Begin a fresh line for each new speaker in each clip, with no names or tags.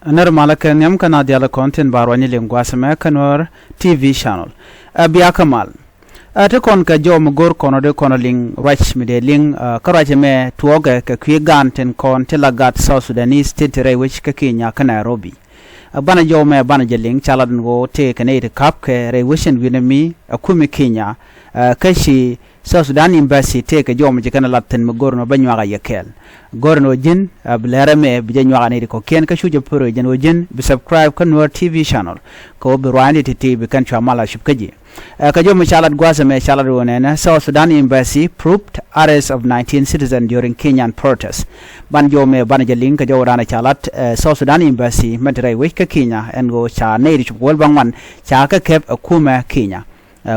Ner malaka nyam kana diala content barwani lingwa sama Nuer TV channel. Biakamal. Te kon ka jom gor kono de kono ling rach mide ling karaje me tuoge ka kwigan ten kon tilagat South Sudanese titire which ka Kiinya ka Nairobi. Bana jome bana jeling chaladn go te kanete kap ke re wishin winami akumi Kiinya kashi South Sudan embassy take a jom jikana latin magorno banywaga yakel. Gorno jin blerame bijanywaga ne ko ken ka shuja puro jin wajin bi subscribe ka Nuer TV channel ko bi rwandi titi bi kan chamala shipkaji. Ka jom chalat gwasame chalat wonena South Sudan embassy proved arrest of 19 citizens during Kenyan protests. Ban jome ban jeling ka jawrana chalat South Sudan embassy madrai wik ka Kiinya and go cha ne ri wol bangwan cha ka kep akuma Kiinya.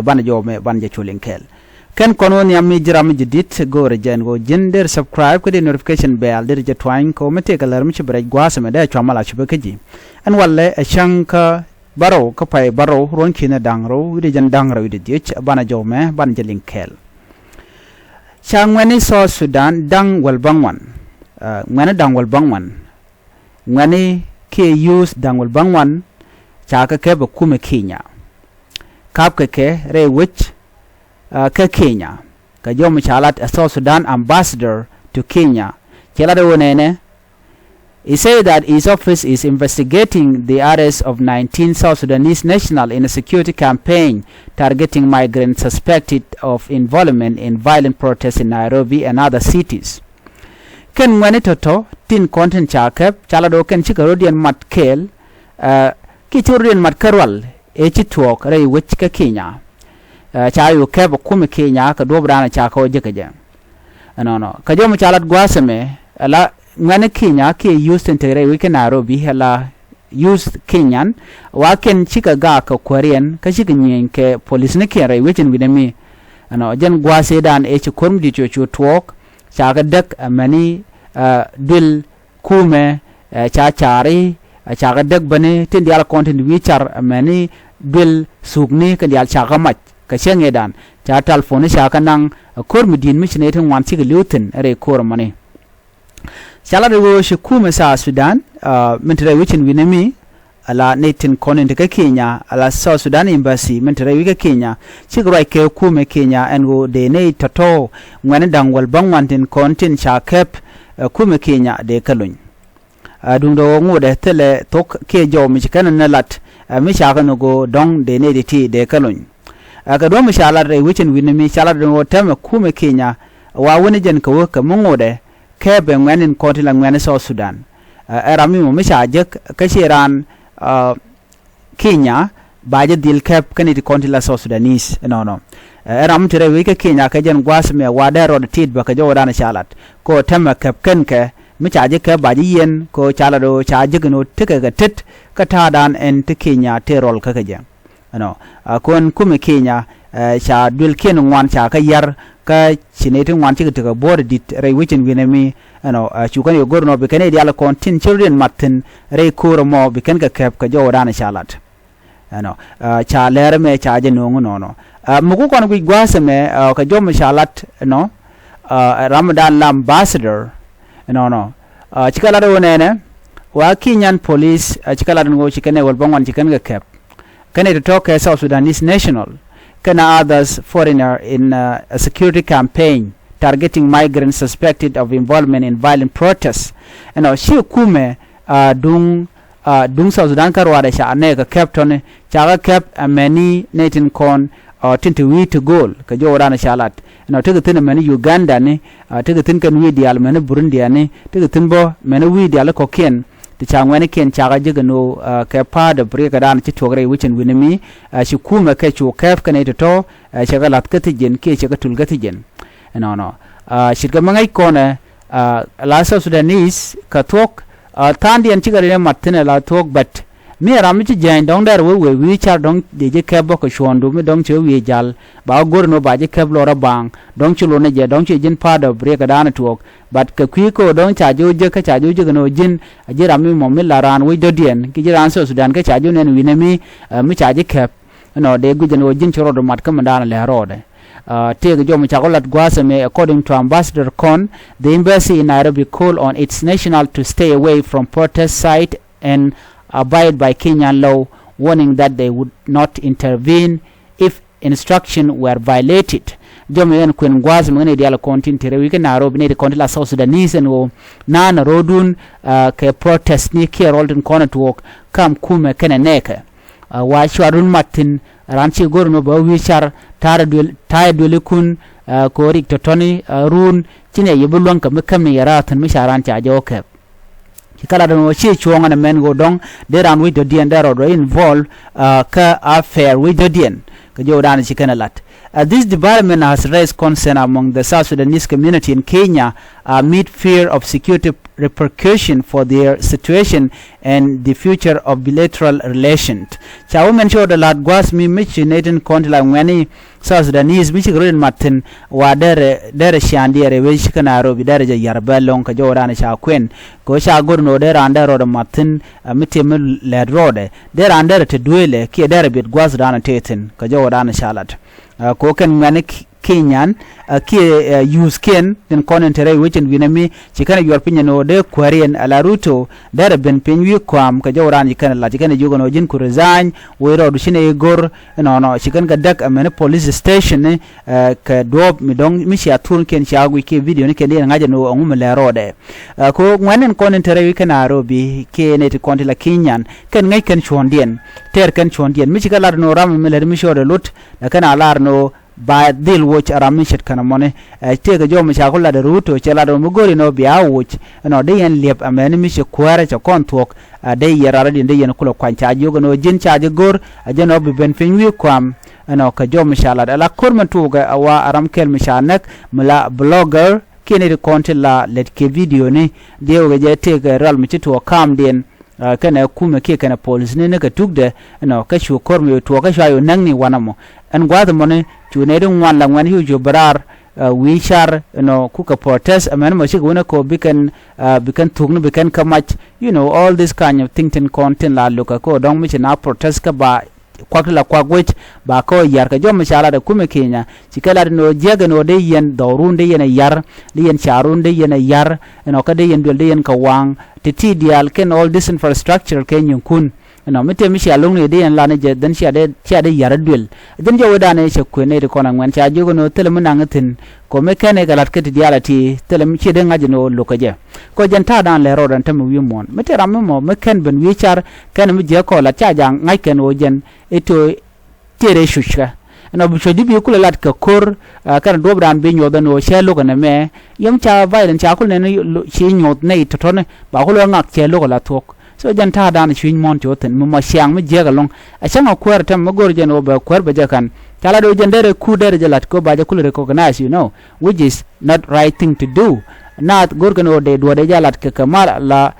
Ban jome ban je chulinkel. Ken kono ni ammi jiram jidit go rejen go jinder subscribe ko de notification bell de je twine ko mete galar mi chibre gwasame de chamala chibekaji an walle a shanka baro ko pay baro ron kina dangro de jan dangro de dich bana jome ban jelin kel changwani South Sudan dang wal bangwan ngwana dang wal bangwan ngani ke use dang wal bangwan chaka ke ba kuma Kiinya kap ke re which ka Kiinya ka jom chalat a South Sudan ambassador to Kiinya chelade wonene he said that his office is investigating the arrest of 19 South Sudanese nationals in a security campaign targeting migrants suspected of involvement in violent protests in Nairobi and other cities. Ken ngani toto tin content chakep chalado ken chikarodian matkel ki churodian matkarwal e tuɔɔk rei wich ka Kiinya chayu keb kuma Kiinya ka dobrana chako jikaje no ka jom chalat gwasame ala ngane Kiinya ke used integre wike Nairobi hala used Kenyan wa ken chika ga ka Korean ka chika nyen ke police ne ke rai wichin widami no jen gwase dan e chi korm di chu tuɔɔk chaka dak mani dil kume cha chari chaka dak bane tin dial content wichar mani dil sugni ka dial chaka mach ka shenge dan cha telephone shaka nang korm din michine tin wan chika lutin re kormani chala de wo shikuma sa Sudan mentre wichin winami ala netin konen ka Kiinya ala South Sudan embassy mentre wika Kiinya chigrai ke kuma Kiinya and go de ne toto ngwane dangwal bangwantin kontin cha kep kuma Kiinya de kalun dung do ngode tele tok ke jo mi chikana nalat mi shaka no go dong de ne ti de kalun ka do mi shala re wichin winami chala de wo tem kuma Kiinya wa woni jen ka wo ka mongode kebe ngwenin konti la ngwene South Sudan erami mo misha jek kashiran Kiinya baje dil kep kaniti konti la South Sudanese no eram tire wike Kiinya ka jen gwasme wade rod tit ba ka jodana chalat ko tema kep kenke misha jek ke baje yen ko chalado cha jegno tike ga tit ka tadan en te Kiinya terol ka je no kon kuma Kiinya cha dul ken ngwan cha ka yar ka chinete ngwan chi ka bor dit re wichin winami no chukan yo gorno be kane diala kontin children matin re kuro mo be ken ka kep ka jodana chalat no cha lere me cha je no mugu kon gui gwasame ka jom chalat no Ramadan ambassador no chikala do nene wa Kenyan police chikala ngo chikane wal bangwan chikan ka kep kane to talk South Sudanese national kana others foreigner in a security campaign targeting migrants suspected of involvement in violent protests shi kume dung South Sudan karwada sha ne ka captain cha cap many netin kon tinto wi to goal ka jora shalat tigatin many Uganda ne tigatin kan wi dial many Burundi ne tigatin bo many wi dial ko ken ti changwene ken chaga jigano ka pa da breka dan ci togre wicin winimi shi kuma ka chu kaf kana to shagalat ka tijin ke shaga tulga tijin no shirga mangai kona la South Sudanese ka tok tandi an cigare matina la tok but mi ram ci jain dong dar we char dong de je ka boko shondu mi dong che wi jal ba gorno ba je ka lora bang dong chulo ne je dong che jin pa da breka dan tok but ka ko dong cha jo je ka cha jo je no jin je ram mi mom mi laran we do dien ki je ran South Sudan ka cha jo nen winami mi cha je ka no de gu je no jin choro do mat ka mandana le rode take jom chagolat gwasame according to Ambassador Kon the embassy in Nairobi called on its national to stay away from protest site and abide by Kenyan law, warning that they would not intervene if instruction were violated. Jomen kwen gwaz mene dial kontin tere wike Nairobi ne konti la South Sudanese no na rodun ke protest ni ke rolden corner to walk kam kume kene neke wa shwarun matin ranchi gorno ba wichar tare dole kun ko rik totoni run cine yebulwan kam kam yara tan misharan cha joke kala no chi chuanga na men go dong de ran with the dien there or involved ka affair with the dien ka jodan chi kana lat. This development has raised concern among the South Sudanese community in Kenya amid fear of security repercussion for their situation and the future of bilateral relations. Chawo mentioned the lad gwas mi michinatin kontila ngani South Sudanese michigrodin matin wa dere shandiere we shika Nairobi dere je yarbelong ka jorana cha kwen ko sha gorno dere andere matin mitem led road dere andere te duele ki dere bit gwas dana tetin ka jorana shalat ko ken ngani Kenyan ki use ken den konentere wechen winami chikana yor pinya no de kwarian ala ruto dare ben pinwi kwam ka jawran chikana la chikana jogono jin ku resign we ro du shine gor no chikan ga dak amene police station ka dob mi dong mi sha turn ken shagu ki video ni ken ngaje no ngum le rode ko ngwanen konentere wi kana Nairobi ke ne ti kontila Kenyan ken ngai ken chondien ter ken chondien mi chikala no ram mi le mi shore lut kana alar no ba dil watch aramin shet kana mone te ga jom sha kula da ruto chela do mugori no biya watch no de yen lep amene mi she kware cha kontok de yerara de yen kula kwancha jogo no jin cha je gor ajeno bi ben finwi kwam no ka jom sha la la kurman tu ga wa aram kel mi sha nak mala blogger kene de konti la let ke video ni de ga je te ga ral mi to kam den kana kuma ke kana police ne ka tugde no ka shu kormi to ka shayo nangni wanamo an gwada mone tunedin wan la wan hu jobrar we shar no kuka protest amen mo shi gona ko bikan tugnu bikan kamach all this kind of thing tin content la luka ko dong mi na protest ka ba kwakla kwagwech ba ko yar ka jom shala da kuma Kenya cikala no jega no de yen dorun de yen yar de yen charun de yen yar no ka de yen dol de yen ka wang titi dial ken all this infrastructure ken kun no mete mi sha long ne de yen la ne je dan sha de yar dol dan je wada ne she ko ne de kona ngwan cha jogo no tele mun ngatin ko me kene galat ket dialati tele mi che de ngaji no lokaje ko janta dan le rodan tam wi mon mete ram mo me ken ben wi char ken mi je ko la cha jang ngai ken o jen eto tere shushka no bu chodi bi kula lat ka kor kan dobran be nyoda no she lo kana me yam cha violence cha kul ne she nyot ne totone ba ko lo ngak che lo la tok so janta dan shin mon joten mo ma syang mi je ga long a changa kwer tam mo gor jen o ba kwer ba jakan tala do jendere ku dere jalat ko ba ja kul recognize which is not right thing to do not gorgano de do de jalat ke kamal la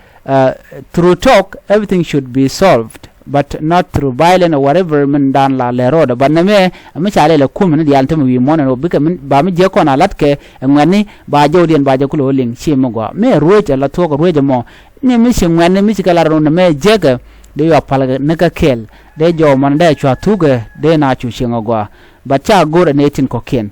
through talk everything should be solved but not through violence or whatever men dan la le roda but na me chale le kum ne dial tam wi mon no bika ba mi je ko na lat ke ngani ba jodien ba ja kulo ling chi mo go me rueje la to ko rueje mo ni mi shi ngani mi kala ro na me jega de yo pala ne ka kel de jo man de chwa tuge de na chu shingo go ba cha gore ne tin ko ken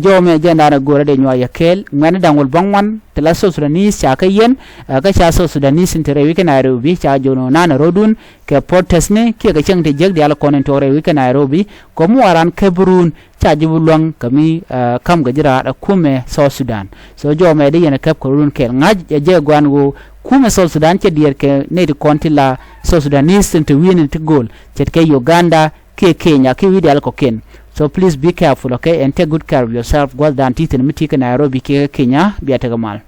jo me je na gore de nywa ya kel ngani dangul bangwan tela so Sudanese cha ka yen ka cha so Sudanese intere wi ka Nairobi cha jo no na rodun ke protest ne ke ka chang de jeg de ala konen tore wi ka Nairobi ko mu aran kebrun cha jibulwang kami kam ga jira da kume South Sudan so jo me de yen kep ko run kel ngaj je gwan go kume South Sudan che dier ke ne de kontila South Sudanese into win to goal chet ke Uganda ke Kenya ke wi de ala ko ken. So please be careful, okay, and take good care of yourself. Well done, Titan Mitika Nairobi, Kiinya, Biatagamal.